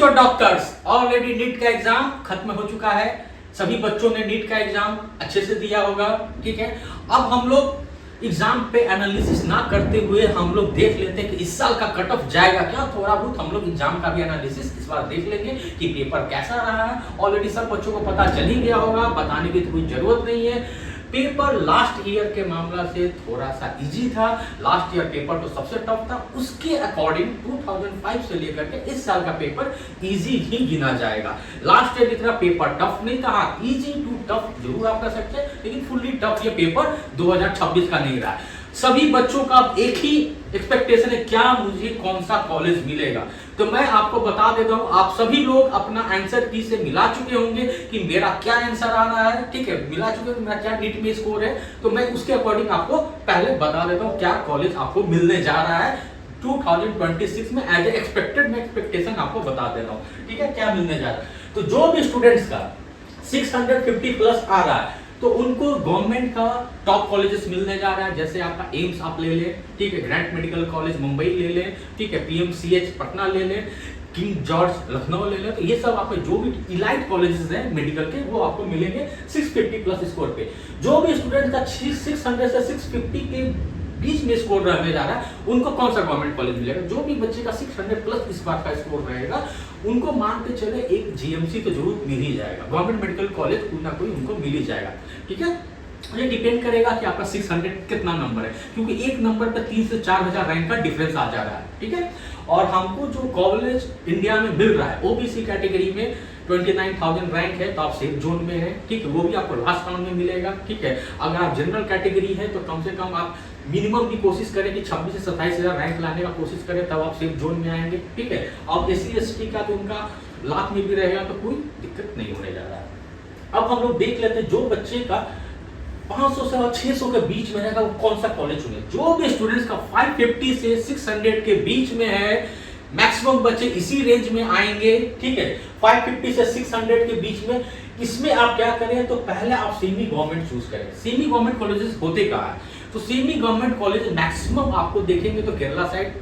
Future doctors. Already NEET का exam खत्म हो चुका है, सभी बच्चों ने नीट का एग्जाम अच्छे से दिया होगा, ठीक है। अब हम लोग एग्जाम पे एनालिसिस ना करते हुए हम लोग देख लेते हैं कि इस साल का कट ऑफ जाएगा क्या। थोड़ा बहुत हम लोग एग्जाम का भी एनालिसिस इस बार देख लेंगे कि पेपर कैसा रहा है। ऑलरेडी सब बच्चों को पता चल ही गया होगा, बताने की कोई जरूरत नहीं है। पेपर लास्ट ईयर के मामला से थोड़ा सा इजी था। लास्ट ईयर पेपर तो सबसे टफ था, उसके अकॉर्डिंग 2005 से लेकर के इस साल का पेपर इजी ही गिना जाएगा। लास्ट ईयर की तरह पेपर टफ नहीं था, इजी टू टफ जरूर आप कर सकते हैं, लेकिन फुल्ली टफ ये पेपर 2026 का नहीं रहा। सभी बच्चों का एक ही एक्सपेक्टेशन है, क्या मुझे कौन सा कॉलेज मिलेगा। तो मैं आपको बता देता हूं, आप सभी लोग अपना आंसर की से मिला चुके होंगे कि मेरा क्या आंसर आ रहा है, ठीक है। मिला चुके हैं मेरा क्या नीट में स्कोर है, तो मैं उसके अकॉर्डिंग आपको पहले बता देता हूं क्या कॉलेज आपको मिलने जा रहा है 2026 में। एज ए एक्सपेक्टेड मैं एक्सपेक्टेशन आपको बता दे रहा हूं, ठीक है, क्या मिलने जा रहा है। तो जो भी स्टूडेंट्स का 650 प्लस आ रहा है तो उनको गवर्नमेंट का टॉप कॉलेजेस मिलने जा रहा है। जैसे आपका एम्स आप ले लें, ठीक है, ग्रैंट मेडिकल कॉलेज मुंबई ले लें, ठीक है, पीएमसीएच पटना ले लें, किंग जॉर्ज लखनऊ ले लें। तो ये सब आपके जो भी इलाइट कॉलेजेस हैं मेडिकल के, वो आपको मिलेंगे 650 प्लस स्कोर पे। जो भी स्टूडेंट का 600 से 650 के बीच में स्कोर रहने जा रहा है, उनको कौन सा गवर्नमेंट कॉलेज मिलेगा। जो भी बच्चे का 600 प्लस इस बार का स्कोर रहेगा, उनको मान के चले एक जीएमसी तो जरूर मिल ही जाएगा, गवर्नमेंट मेडिकल कॉलेज कोई ना कोई उनको मिल ही जाएगा, ठीक है। ये डिपेंड करेगा कि आपका 600 कितना नंबर है, क्योंकि एक नंबर पर 3 से 4000 रैंक का डिफरेंस आ जा रहा है, ठीक है। और हमको जो कॉलेज इंडिया में मिल रहा है ओबीसी कैटेगरी में 29,000 रैंक है, तो आप सेफ जोन में है, ठीक है। वो भी आपको लास्ट राउंड में मिलेगा, ठीक है। अगर आप जनरल कैटेगरी है तो कम से कम आप मिनिमम भी कोशिश करें कि 26 से 27,000 रैंक लाने का कोशिश करें, तब आप सेफ जोन में आएंगे, ठीक है। और एससी एसटी का तो उनका लाख में भी रहेगा, तो कोई दिक्कत नहीं होने जा रहा है। अब हम लोग देख लेते हैं जो बच्चे का 500 से और 600 के बीच में रहेगा वो कौन सा कॉलेज चुने। जो भी स्टूडेंट्स का 550 से 600 के बीच में है, मैक्सिमम बच्चे इसी रेंज में आएंगे, ठीक है, 550 से 600 के बीच में। इसमें आप क्या करें, तो पहले आप सेमी गवर्नमेंट चूज करें। सेमी गवर्नमेंट कॉलेजेस होते कहाँ है, तो सेमी गवर्नमेंट कॉलेज मैक्सिमम आपको देखेंगे तो केरला साइड,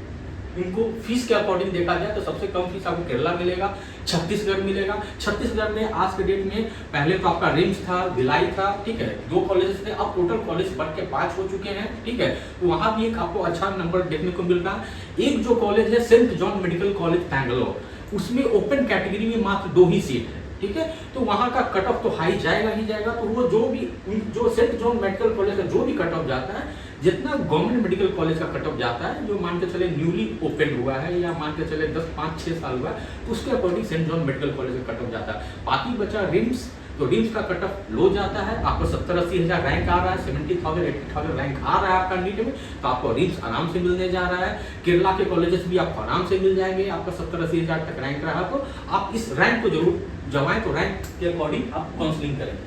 इनको फीस के अकॉर्डिंग देखा जाए तो सबसे कम फीस आपको केरला मिलेगा, छत्तीसगढ़ मिलेगा। छत्तीसगढ़ में आज के डेट में पहले तो आपका रिम्स था, भिलाई था, ठीक है, 2 कॉलेजेस थे, अब टोटल कॉलेज बढ़ के 5 हो चुके हैं, ठीक है। तो वहां भी एक आपको अच्छा नंबर देखने को मिल रहा है। एक जो कॉलेज है Saint John Medical College Bangalore, उसमें ओपन कैटेगरी में मात्र 2 ही सीट है, ठीक है। तो वहां का कट ऑफ तो हाई जाएगा ही जाएगा। तो वो जो सेंट जॉन मेडिकल कॉलेज का जो भी कट ऑफ जाता है, जितना गवर्नमेंट मेडिकल कॉलेज का कट ऑफ जाता है, जो मान के चले न्यूली ओपन हुआ है या मान के चले 5-6 साल हुआ है, तो उसके according Saint John Medical College का कट ऑफ जाता है। बाकी बचा रिम्स, तो रिम्स का कट ऑफ लो जाता है, आपको 70-80 हजार रैंक आ रहा है, 70,000-80,000 रैंक आ रहा है आपका नीट में, तो आपको रिम्स आराम से मिलने जा रहा है। केरला के कॉलेजेस भी आपको आराम से मिल जाएंगे, आपका 70-80 हजार तक रैंक रहा, तो आप इस रैंक को जरूर जमाएं, तो रैंक के अकॉर्डिंग आप काउंसलिंग करें।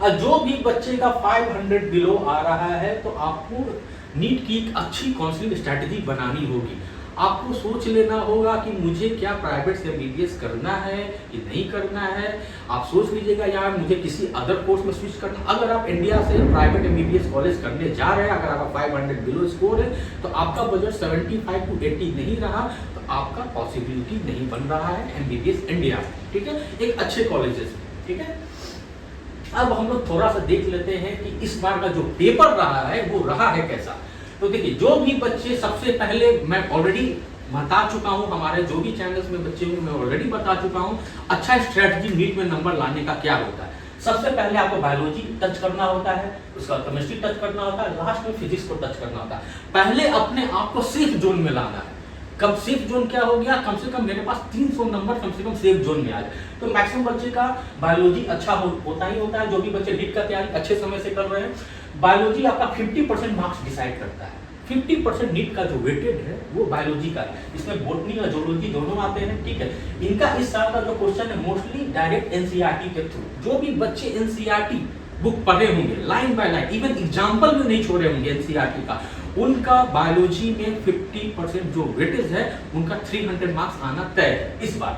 और जो भी बच्चे का 500 बिलो आ रहा है, तो आपको नीट की एक अच्छी काउंसलिंग स्ट्रैटेजी बनानी होगी। आपको सोच लेना होगा कि मुझे क्या प्राइवेट से एमबीबीएस करना है कि नहीं करना है। आप सोच लीजिएगा यार मुझे किसी अदर कोर्स में स्विच करना। अगर आप इंडिया से प्राइवेट एमबीबीएस कॉलेज करने जा रहे हैं, अगर आपका 500 बिलो स्कोर है, तो आपका बजट 75 to 80 नहीं रहा, तो आपका पॉसिबिलिटी नहीं बन रहा है एमबीबीएस इंडिया, ठीक है, एक अच्छे कॉलेजेस, ठीक है। अब हम लोग थोड़ा सा देख लेते हैं कि इस बार का जो पेपर रहा है वो रहा है कैसा। तो देखिए, जो भी बच्चे, सबसे पहले मैं ऑलरेडी बता चुका हूं, हमारे जो भी चैनल्स में बच्चे होंगे मैं ऑलरेडी बता चुका हूं अच्छा स्ट्रेटजी नीट में नंबर लाने का क्या होता है। सबसे पहले आपको बायोलॉजी टच करना होता है, उसका केमिस्ट्री टच करना होता है, लास्ट में फिजिक्स को टच करना होता है। पहले अपने आप को सेफ जोन में लाना है। कब सेफ जोन क्या हो गया, कम से कम मेरे पास 300 नंबर कम से कम सेफ जोन में आ जाए। तो मैक्सिमम बच्चे का बायोलॉजी अच्छा होता ही होता है। जो भी बच्चे नीट का तैयारी अच्छे समय से कर रहे हैं, बायोलॉजी आपका 50% मार्क्स डिसाइड करता है। 50% नीट का जो वेटेड है वो बायोलॉजी का है। इसमें बॉटनी और जूलॉजी दोनों आते हैं, ठीक है। इनका इस साल का जो क्वेश्चन है मोस्टली डायरेक्ट एनसीईआरटी के थ्रू। जो भी बच्चे एनसीईआरटी बुक पढ़े होंगे line by line, even example भी नहीं छोड़े होंगे एनसीईआरटी का, उनका बायोलॉजी में 50% जो वेटेज है उनका 300 मार्क्स आना तय है इस बार।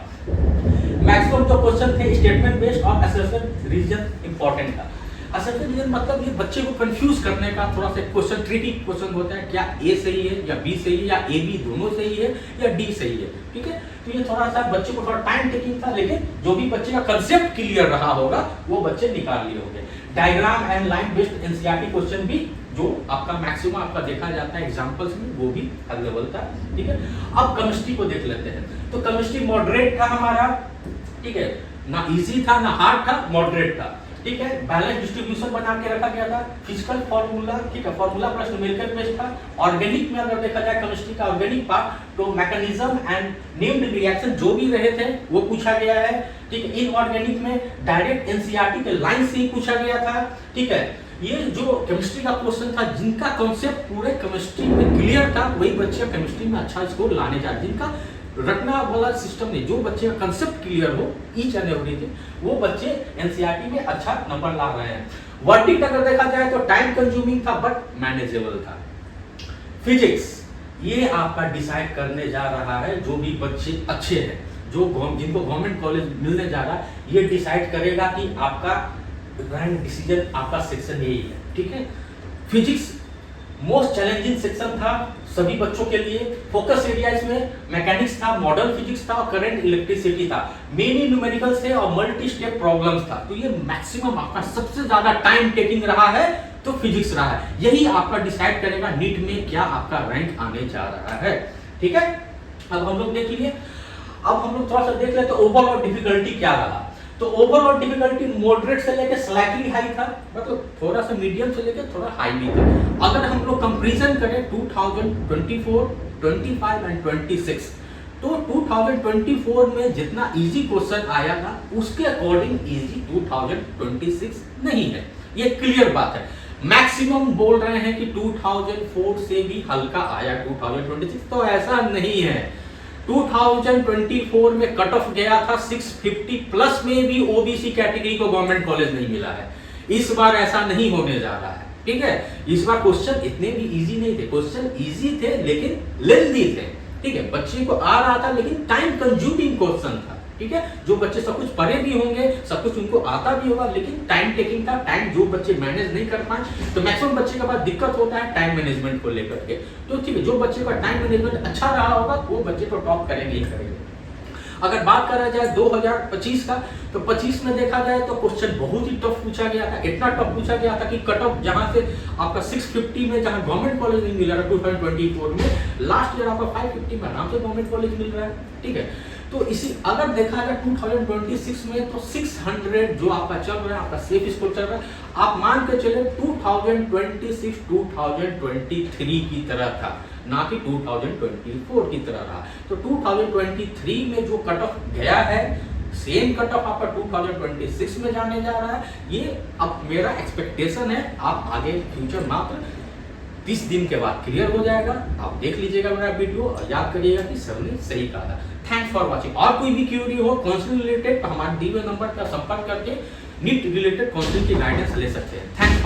मैक्सिमम जो क्वेश्चन थे स्टेटमेंट बेस्ड और असेसमेंट रीजन इंपॉर्टेंट था। असर्टेन रीजन मतलब ये बच्चे को कंफ्यूज करने का थोड़ा सा क्वेश्चन, ट्रिकी क्वेश्चन होता है, क्या ए सही है या बी सही है या ए बी दोनों सही है या डी सही है, ठीक है। तो ये थोड़ा सा बच्चे को थोड़ा टाइम टेकिंग था, लेकिन जो भी बच्चे का कंसेप्ट क्लियर रहा होगा वो बच्चे निकाल लिए होंगे। Diagram and line based NCERT question भी जो आपका मैक्सिमम आपका देखा जाता है एग्जांपल्स में, वो भी अवेलेबल था, ठीक है। अब केमिस्ट्री को देख लेते हैं। तो केमिस्ट्री मॉडरेट था हमारा, ठीक है, ना इजी था ना हार्ड था, मॉडरेट था, ठीक है। बैलेंस डिस्ट्रीब्यूशन बना के रखा गया था। फिजिकल फार्मूला, ठीक है, फार्मूला प्लस न्यूमेरिकल बेस्ड था। ऑर्गेनिक में अगर देखा जाए केमिस्ट्री का ऑर्गेनिक पार्ट, तो मैकेनिज्म एंड नेम्ड रिएक्शन जो भी रहे थे वो पूछा गया है, ठीक है। इनऑर्गेनिक में डायरेक्ट एनसीईआरटी के लाइन से ही पूछा गया था, ठीक है। ये जो केमिस्ट्री का क्वेश्चन था, जिनका कॉन्सेप्ट पूरे केमिस्ट्री में क्लियर था वही बच्चे केमिस्ट्री में अच्छा स्कोर लाने जा, जिनका रटना वाला सिस्टम नहीं, जो बच्चे का कंसेप्ट क्लियर हो ईच एंड एवरीथिंग, वो बच्चे एनसीईआरटी में अच्छा नंबर ला रहे हैं। वर्डिक्ट अगर देखा जाए तो टाइम कंज्यूमिंग था बट मैनेजेबल था। फिजिक्स ये आपका डिसाइड करने जा रहा है, जो भी बच्चे अच्छे हैं, जो जिनको गवर्नमेंट कॉलेज मिलने जा रहा है, ये डिसाइड करेगा कि आपका रैंक डिसीजन आपका सेक्शन यही है, ठीक है। फिजिक्स मोस्ट चैलेंजिंग सेक्शन था सभी बच्चों के लिए। फोकस एरिया इसमें मैकेनिक्स था, मॉडर्न फिजिक्स था और करंट इलेक्ट्रिसिटी था। मेनी न्यूमेरिकल्स थे और मल्टी स्टेप प्रॉब्लम्स था। तो ये मैक्सिमम आपका सबसे ज्यादा टाइम टेकिंग रहा है तो फिजिक्स रहा है। यही आपका डिसाइड करेगा नीट में क्या आपका रैंक आने जा रहा है, ठीक है। अब हम लोग देख लिए, अब हम लोग थोड़ा सा देख लेते ओवरऑल डिफिकल्टी क्या रहा। तो ओवरऑल डिफिकल्टी मॉडरेट से लेकर स्लाइटली हाई था, मतलब थोड़ा सा मीडियम से लेकर थोड़ा हाई भी था। अगर हम लोग कंपैरिजन करें 2024, 25 एंड 26, तो 2024 में जितना इजी क्वेश्चन आया था उसके अकॉर्डिंग इजी 2026 नहीं है, ये क्लियर बात है। मैक्सिमम बोल रहे हैं कि 2004 से भी हल्का आया 2026, तो ऐसा नहीं है। 2024 में कट ऑफ गया था 650 प्लस में भी ओबीसी कैटेगरी को गवर्नमेंट कॉलेज नहीं मिला है। इस बार ऐसा नहीं होने जा रहा है, ठीक है। इस बार क्वेश्चन इतने भी इजी नहीं थे, क्वेश्चन इजी थे लेकिन लेंथी थे, ठीक है। बच्चे को आ रहा था लेकिन टाइम कंज्यूमिंग क्वेश्चन था, ठीक है। जो बच्चे सब कुछ पढ़े भी होंगे, सब कुछ उनको आता भी होगा, लेकिन टाइम टेकिंग था। टाइम जो बच्चे मैनेज नहीं कर पाए, तो मैक्सिमम बच्चे के पास दिक्कत होता है टाइम मैनेजमेंट को लेकर के। तो ठीक है, जो बच्चे का टाइम मैनेजमेंट अच्छा रहा होगा वो बच्चे तो टॉप करेंगे ही करेंगे। अगर बात करा जाए 2025 का, तो 25 में देखा जाए तो क्वेश्चन बहुत ही टफ पूछा गया था। इतना टफ पूछा गया था कि कट ऑफ जहां से आपका 650 में जहां गवर्नमेंट कॉलेज नहीं मिल रहा 2024 में, लास्ट ईयर आपका 550 में आराम से गवर्नमेंट कॉलेज मिल रहा है, ठीक है। तो इसी अगर देखा जाए 2026 में, तो 600 जो आपका चल रहा है, आपका सेफ स्कोर चल रहा है, आप मान के चले 2026 2023 की तरह था, ना कि 2024 की तरह रहा। तो 2023 में जो कट ऑफ गया है, सेम कट ऑफ आपका 2026 में जाने जा रहा है। ये अब मेरा एक्सपेक्टेशन है, आप आगे फ्यूचर मात्र 30 दिन के बाद क्लियर हो जाएगा। आप देख लीजिएगा मेरा वीडियो और याद करिएगा कि सर ने सही कहा था। Thanks for watching. और कोई भी क्यूरी हो काउंसलिंग रिलेटेड, तो हमारे दिए हुए नंबर का संपर्क करके नीट रिलेटेड काउंसलिंग की गाइडेंस ले सकते हैं। Thanks for